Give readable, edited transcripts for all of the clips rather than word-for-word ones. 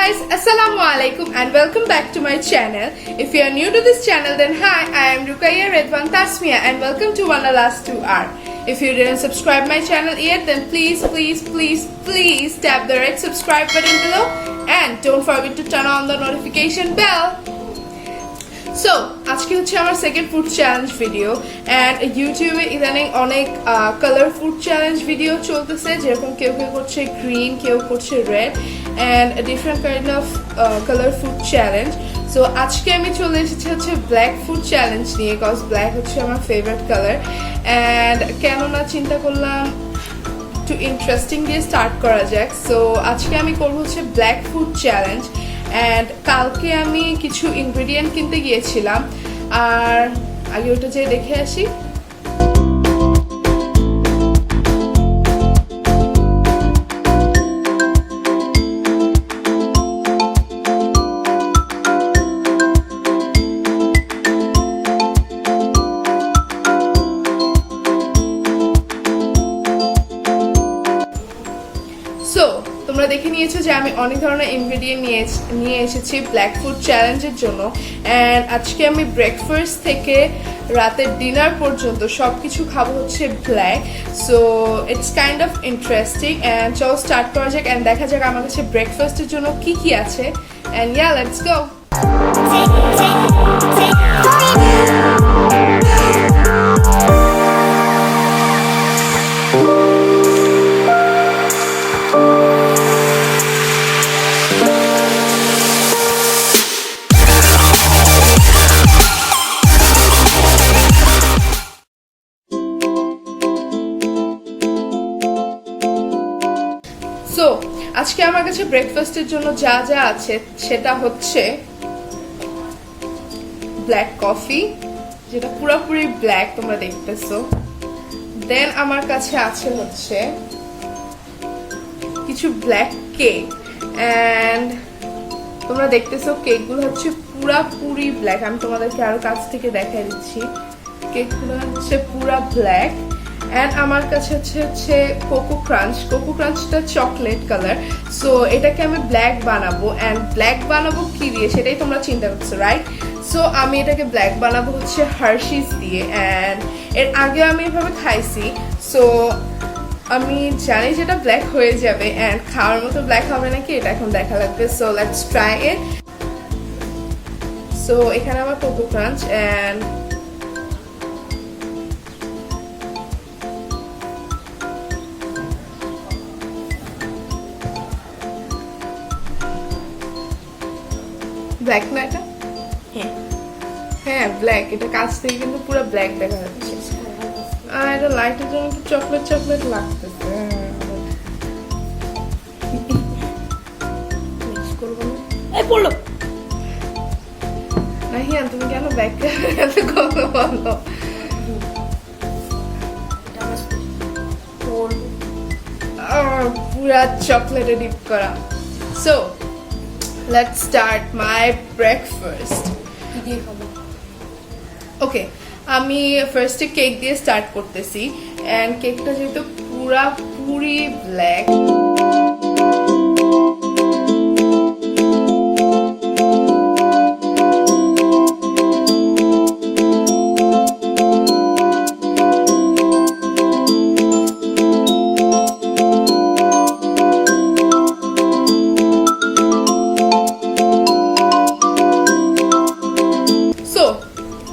guys, assalamu alaikum and welcome back to my channel. If you are new to this channel then hi, I am Rukaiya Redwan and welcome to One Last 2R. If you didn't subscribe my channel yet then please tap the red subscribe button below and don't forget to turn on the notification bell. So, আজকে হচ্ছে আমার second food challenge video and ইউটিউবে ইদানিং অনেক colour food challenge video চলতেছে যেরকম কেউ করছে গ্রিন কেউ করছে red and different kind of colour food challenge so আজকে আমি চলে এসেছি হচ্ছে ব্ল্যাক ফুড চ্যালেঞ্জ নিয়ে কজ ব্ল্যাক হচ্ছে আমার ফেভারিট কালার এন্ড কেননা চিন্তা করলাম একটু ইন্টারেস্টিং দিয়ে স্টার্ট করা যাক সো আজকে আমি করব হচ্ছে ব্ল্যাক ফুড চ্যালেঞ্জ and কালকে আমি কিছু ইনগ্রেডিয়েন্ট কিনতে গিয়েছিলাম আর আগে ওটা যে দেখে আসি তোমরা দেখে নিয়েছো যে আমি অনেক ধরনের ইনগ্রেডিয়েন্ট নিয়ে এসেছি ব্ল্যাক ফুড চ্যালেঞ্জের জন্য এন্ড আজকে আমি ব্রেকফাস্ট থেকে রাতের ডিনার পর্যন্ত সবকিছু খাবো হচ্ছে black so it's kind of interesting and চলো স্টার্ট করা যাক এন্ড দেখা যাক আমার কাছে ব্রেকফাস্টের জন্য কি কি আছে and yeah let's go so আজকে আমার কাছে ব্রেকফাস্টের জন্য যা যা আছে সেটা হচ্ছে ব্ল্যাক কফি যেটা পুরোপুরি ব্ল্যাক তোমরা দেখতেছো দেন আমার কাছে আছে হচ্ছে কিছু ব্ল্যাক কেক এন্ড তোমরা দেখতেছো কেকগুলো হচ্ছে পুরোপুরি ব্ল্যাক আমি তোমাদেরকে আরো কাছ থেকে দেখাই দিচ্ছি কেকগুলো হচ্ছে পুরো ব্ল্যাক এন্ড আমার কাছে হচ্ছে কোকো ক্রাঞ্চটা চকলেট কালার সো এটাকে আমি ব্ল্যাক বানাবো এন্ড ব্ল্যাক বানাবো কি দিয়ে সেটাই তোমরা চিন্তা করছো রাইট সো আমি এটাকে ব্ল্যাক বানাবো হচ্ছে হার্শিস দিয়ে এন্ড এর আগে আমি এভাবে খাইছি সো আমি জানি যেটা ব্ল্যাক হয়ে যাবে এন্ড খাওয়ার মতো ব্ল্যাক হবে নাকি এটা এখন দেখা লাগবে so let's try it so এখানে আমার কোকো ক্রাঞ্চ এন্ড ব্ল্যাক না এটা হ্যাঁ ব্ল্যাক এটা কাছ থেকে কিন্তু পুরো ব্ল্যাক দেখা যাচ্ছে আর এটা লাইটের জন্য একটু চকলেট লাগতেছে মিক্স করবো না এই পড়লো নাহিয়ান তুমি কেন ব্যাক এত কথা বলো পুরা চকলেটে ডিপ করা so let's start my breakfast okay আমি ফার্স্টে কেক দিয়ে স্টার্ট করতেছি এন্ড কেকটা যেহেতু Puri black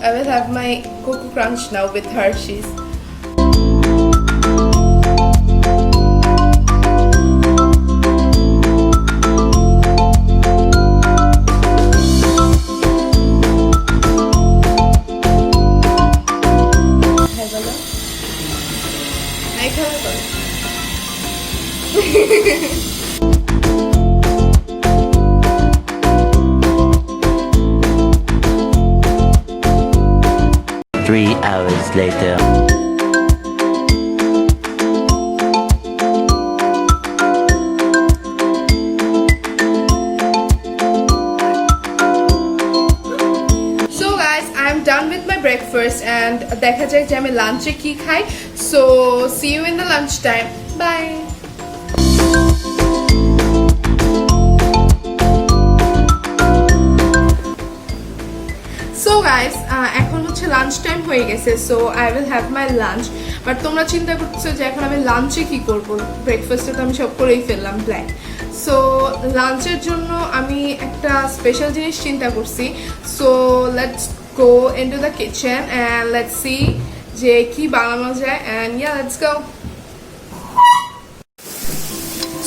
I will have my Cocoa Crunch now with Hershey's. Have a look. I have a look. 3 hours later. So guys, I am done with my breakfast and দেখা যাক যে আমি লাঞ্চে কি খাই so see you in the lunch time bye lunch time হয়ে গেছে, so I will have my lunch. But তোমরা চিন্তা করতেছো যে এখন আমি লাঞ্চে কি করব, ব্রেকফাস্টে তো আমি সব করেই ফেললাম ব্ল্যাক। সো লাঞ্চের জন্য আমি একটা স্পেশাল জিনিস চিন্তা করছি। So let's go into the kitchen and let's see যে কি বানানো যায়, and yeah let's go.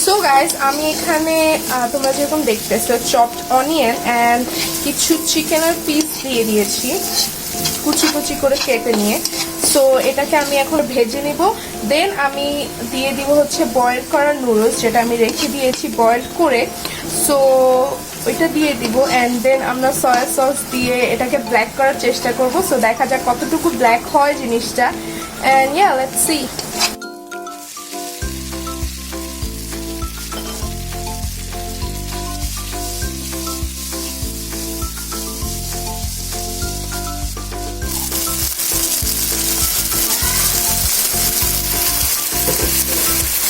So guys, আমি এখানে তোমরা যেরকম দেখতেছো চপড অনিয়ন অ্যান্ড কিছু চিকেনের পিস দিয়ে দিয়েছি কুচি কুচি করে কেটে নিয়ে। সো এটাকে আমি এখন ভেজে নিব। দেন আমি দিয়ে দিব হচ্ছে বয়েল করা নুডলস, যেটা আমি রেখে দিয়েছি বয়েল করে। সো ওইটা দিয়ে দিব অ্যান্ড দেন আমরা সয়া সস দিয়ে এটাকে ব্ল্যাক করার চেষ্টা করব। সো দেখা যাক কতটুকু ব্ল্যাক হয় জিনিসটা, অ্যান্ড ইয়া লেটস সি।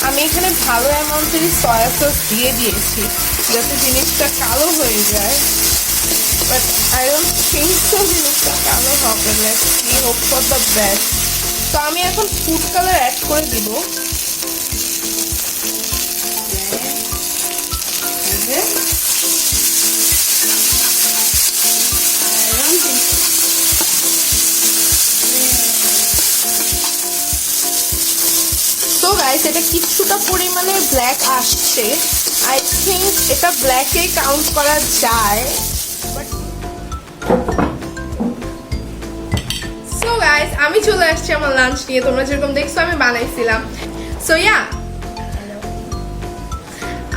আমি এখানে ভালো অ্যামাউন্টেরই সয়া সস দিয়ে দিয়েছি যাতে জিনিসটা কালো হয়ে যায়, but I don't think so জিনিসটা কালো হবে। Let's see, hope for the best. তো আমি এখন ফুড কালার অ্যাড করে দিব। তো গাইস, এটা কিছুটা পরিমাণে ব্ল্যাক আসছে। আই থিঙ্ক এটা ব্ল্যাকে কাউন্ট করা যায়। সো গাইস, আমি চলে আসছি আমার লাঞ্চ নিয়ে। তোমরা যেরকম দেখছো আমি বানাইছিলাম। So yeah,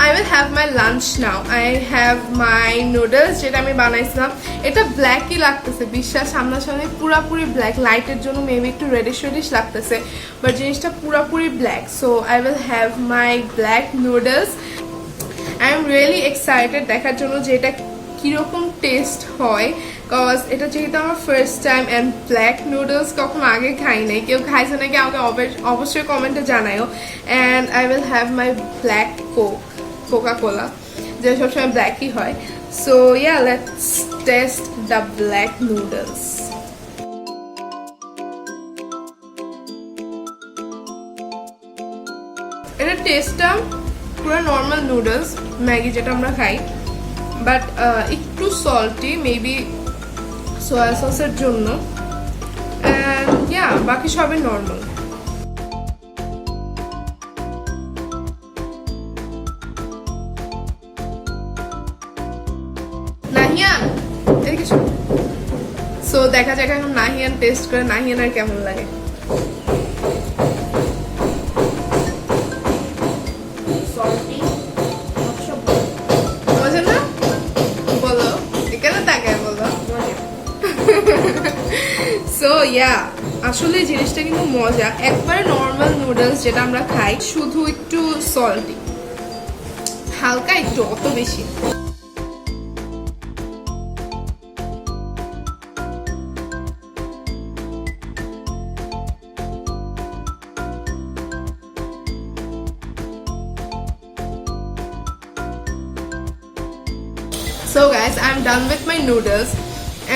I will have my lunch now. I have my noodles যেটা আমি বানাইছিলাম। এটা ব্ল্যাকই লাগতেছে, বিশ্বাস সামনাসামনি পুরাপুরি ব্ল্যাক, লাইটের জন্য মেবি একটু রেডিশ রেডিশ লাগতেছে, বাট জিনিসটা পুরাপুরি black. So I will have my black noodles. I am really excited দেখার জন্য যে এটা কীরকম টেস্ট হয়, কজ এটা যেহেতু আমার first time and black noodles কখনো আগে খাই নাই। কেউ খাইছে নাকি আমাকে অবশ্যই কমেন্টে জানায়ও। And I will have my black Coca Cola, যে সবসময় ব্ল্যাকই হয়। So yeah, let's taste the black noodles. এটার টেস্টটা পুরো নর্মাল নুডলস, ম্যাগি যেটা আমরা খাই, বাট একটু সল্টি, মেবি সয়া সসের জন্য। অ্যান্ড ইয়া, বাকি সবই নর্মাল। নাহিয়ান, এদিকে শোনো। সো দেখা যাক এখন নাহিয়ান টেস্ট করে নাহিয়ানের কেমন লাগে। মজা না? বলো, এখানে তাকায় বলো। সো ইয়া, আসলে জিনিসটা কিন্তু মজা। একবারে নর্মাল নুডলস যেটা আমরা খাই, শুধু একটু সল্টি, হালকা একটু, অত বেশি। So guys, I'm done with my noodles.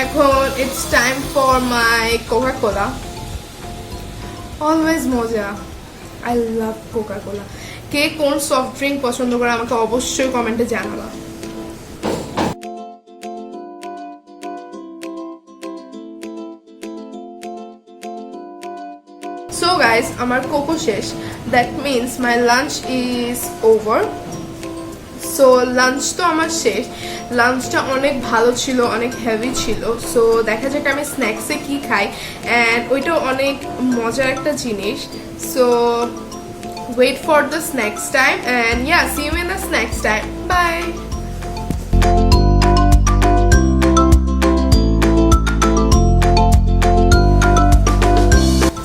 এখন it's time for my Coca-Cola. Always মজা, I love Coca-Cola. কে কোন সফট ড্রিঙ্ক পছন্দ করে আমাকে অবশ্যই কমেন্টে জানাবা। So guys, আমার কোকো শেষ. That means my lunch is over. So lunch তো আমার শেষ। লাঞ্চটা অনেক ভালো ছিল, অনেক হেভি ছিল। সো দেখা যাক আমি স্ন্যাক্সে কি খাই, অ্যান্ড ওইটাও অনেক মজার একটা জিনিস। So wait for the snacks time, and yeah, see you in the snacks time. Bye.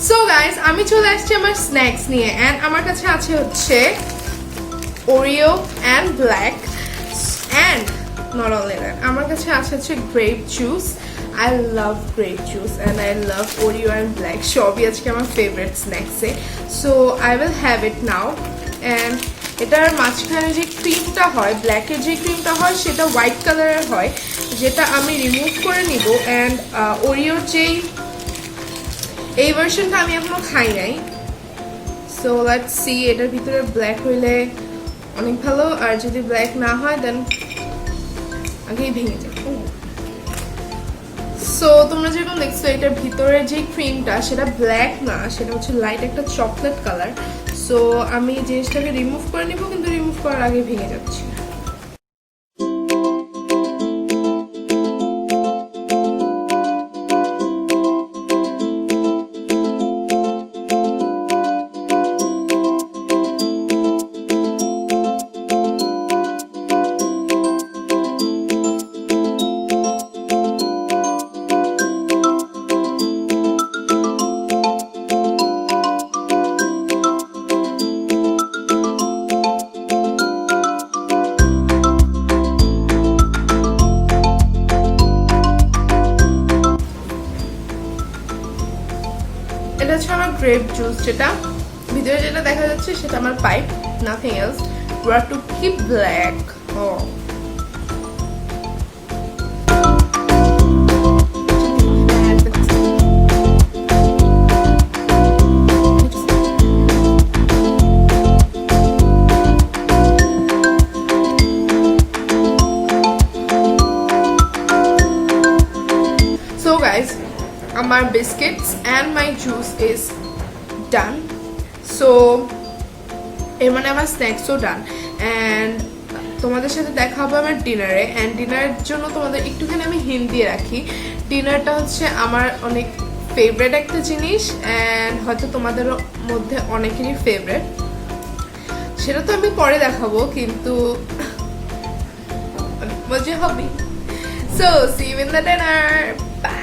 So guys, আমি চলে আসছি আমার স্ন্যাক্স নিয়ে, অ্যান্ড আমার কাছে আছে হচ্ছে Oreo and black, and not only that, আমার কাছে আছে হচ্ছে grape juice. I love grape juice and I love Oreo and black. সবই আজকে আমার favorite snacks A. So I will have it now. And এটার মাঝখানে যে ক্রিমটা হয়, ব্ল্যাকের যে ক্রিমটা হয় সেটা হোয়াইট কালারের হয়, যেটা আমি রিমুভ করে নিব। অ্যান্ড ওরিওর যেই এই ভার্সনটা আমি এখনো খাই নাই, সো লেটস সি। এটার ভিতরে ব্ল্যাক হইলে অনেক ভালো, আর যদি ব্ল্যাক না হয় দেন আগেই ভেঙে যাবে। সো তোমরা যেরকম দেখছো এটার ভিতরে যে ক্রিমটা সেটা ব্ল্যাক না, সেটা হচ্ছে লাইট একটা চকলেট কালার। সো আমি জিনিসটাকে রিমুভ করে নিব, কিন্তু রিমুভ করার আগে ভেঙে যাচ্ছে। এটা হচ্ছে আমার গ্রেপ জুস, যেটা ভিতরে যেটা দেখা যাচ্ছে সেটা আমার pipe, nothing else. We are to keep black. Oh. So guys, my biscuits and my juice is done. So এর মানে আমার স্ন্যাক্সও ডান, অ্যান্ড তোমাদের সাথে দেখা হবে আমার ডিনারে। অ্যান্ড ডিনারের জন্য তোমাদের একটুখানি আমি হিন্ট দিয়ে রাখি, ডিনারটা হচ্ছে আমার অনেক ফেভারেট একটা জিনিস, অ্যান্ড হয়তো তোমাদের মধ্যে অনেকেরই ফেভারেট, সেটা তো আমি পরে দেখাবো, কিন্তু অনেক মজা হবে। So see you in the dinner, bye.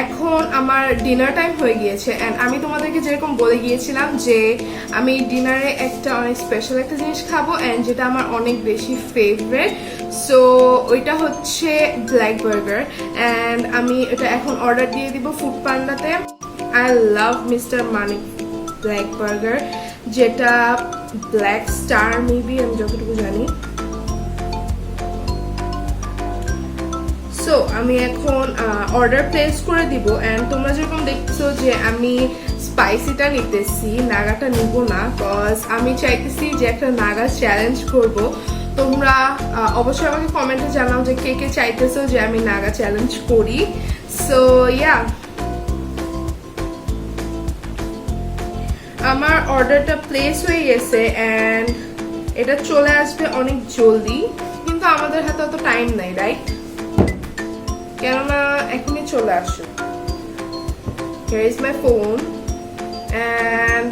এখন আমার ডিনার টাইম হয়ে গিয়েছে, অ্যান্ড আমি তোমাদেরকে যেরকম বলে গিয়েছিলাম যে আমি ডিনারে একটা অনেক স্পেশাল একটা জিনিস খাবো, অ্যান্ড যেটা আমার অনেক বেশি ফেভারিট। সো ওইটা হচ্ছে ব্ল্যাকবার্গার, অ্যান্ড আমি এটা এখন অর্ডার দিয়ে দিব ফুড পান্ডাতে। আই লাভ মিস্টার মানিক ব্ল্যাকবার্গার, যেটা ব্ল্যাক স্টার মেবি, আমি যতটুকু জানি। সো আমি এখন অর্ডার প্লেস করে দিব, অ্যান্ড তোমরা যেরকম দেখছো যে আমি স্পাইসিটা নিতেছি, নাগাটা নিব না, বিকজ আমি চাইতেছি যে একটা নাগা চ্যালেঞ্জ করব। তোমরা অবশ্যই আমাকে কমেন্টে জানাও যে কে কে চাইতেছো যে আমি নাগা চ্যালেঞ্জ করি। সো ইয়া, আমার অর্ডারটা প্লেস হয়ে গেছে, অ্যান্ড এটা চলে আসবে অনেক জলদি, কিন্তু আমাদের হাতে অত টাইম নাই, রাইট? কেননা এখনই চলে আসো। Here is my phone, and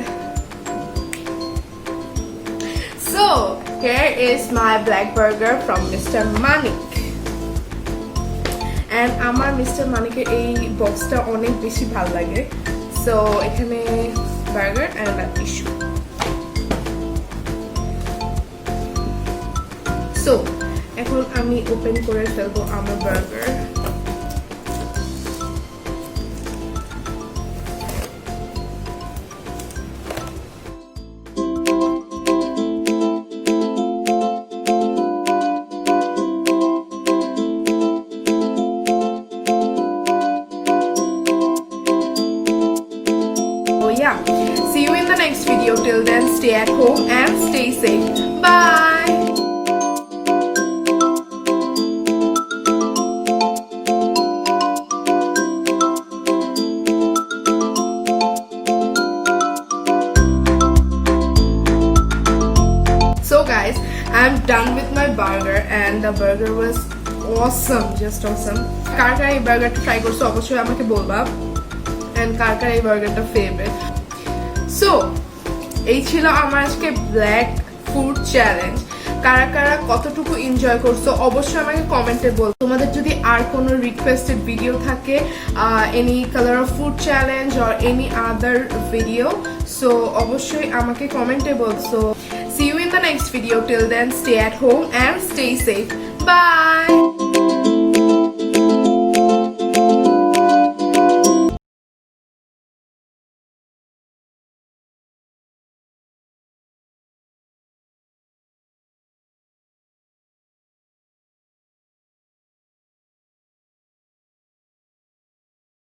so here is my black burger from Mr. Manik, and আমার Mr. Manikের এই বক্সটা অনেক বেশি ভালো লাগে। সো এখানে বার্গার অ্যান্ড টিস্যু। সো এখন আমি ওপেন করে ফেলবো আমার burger. Yeah, see you in the next video. Till then, stay at home and stay safe. Bye. So guys, I'm done with my burger, and the burger was awesome, just awesome. কার কার এই বার্গারটা try করছো অবশ্যই আমাকে বলবা, and কার কার এই বার্গারটা favourite. So এই ছিল আমার আজকে ব্ল্যাক ফুড চ্যালেঞ্জ। কারা কারা কতটুকু এনজয় করছো অবশ্যই আমাকে কমেন্টে বল। তোমাদের যদি আর কোনো রিকোয়েস্টেড ভিডিও থাকে, any colour of food challenge or any other video, so অবশ্যই আমাকে কমেন্টে বল। So see you in the next video. Till then, stay at home and stay safe. Bye.